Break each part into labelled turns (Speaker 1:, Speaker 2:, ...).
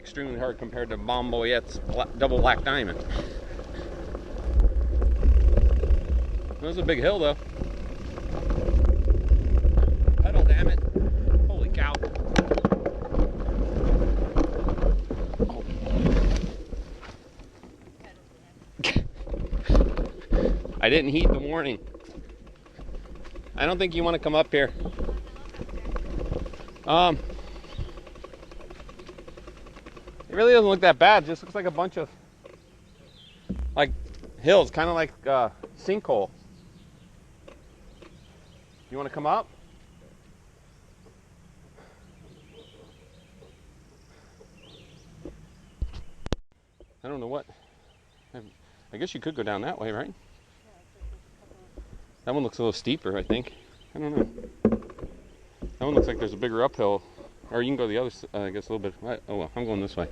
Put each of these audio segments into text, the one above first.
Speaker 1: extremely hard compared to Bon Boyette's double black diamond. That was a big hill though. Pedal, damn it. Holy cow. Oh. I didn't heed the warning. I don't think you want to come up here. It really doesn't look that bad. It just looks like a bunch of like hills, kind of like sinkhole. You want to come up? I don't know what. I guess you could go down that way, right? That one looks a little steeper, I think. I don't know. That one looks like there's a bigger uphill. Or you can go the other, I guess, a little bit. Oh, well, I'm going this way.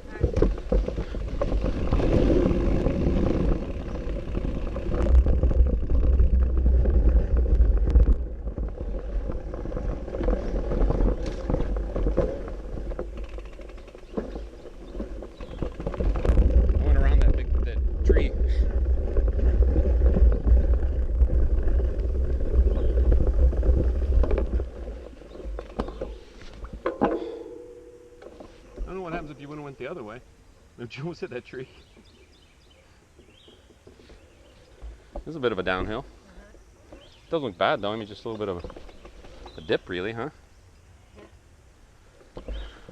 Speaker 1: I went around that tree. I don't know what happens if you would have went the other way. If you almost hit that tree. This is a bit of a downhill. Doesn't look bad though. I mean, just a little bit of a dip, really, huh?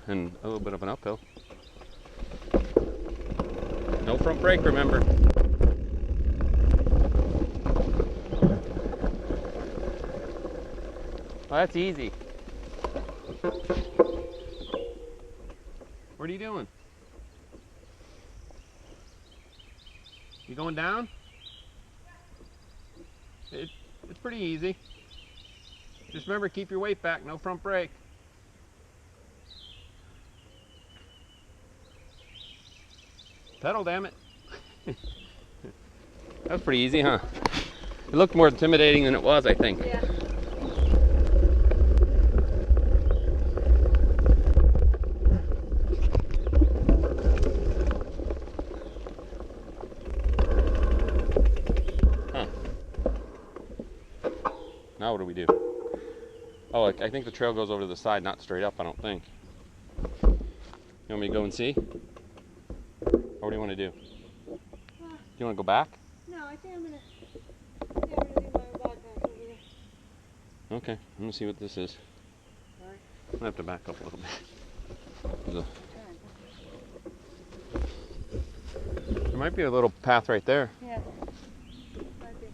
Speaker 1: And a little bit of an uphill. No front brake, remember. Oh, that's easy. What are you doing? You going down? It's pretty easy. Just remember, keep your weight back, no front brake. Pedal, damn it. That was pretty easy, huh? It looked more intimidating than it was, I think.
Speaker 2: Yeah.
Speaker 1: Now what do we do? Oh, I think the trail goes over to the side, not straight up, I don't think. You want me to go and see? Or what do you want to do? Do you want to go back?
Speaker 2: No, I think I'm gonna do my walk back over there.
Speaker 1: Okay, I'm going to see what this is.
Speaker 2: Sorry.
Speaker 1: I'm going to have to back up a little bit. There might be a little path right there.
Speaker 2: Yeah. Might be.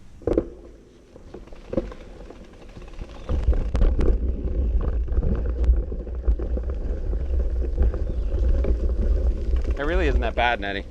Speaker 1: It really isn't that bad, Nettie.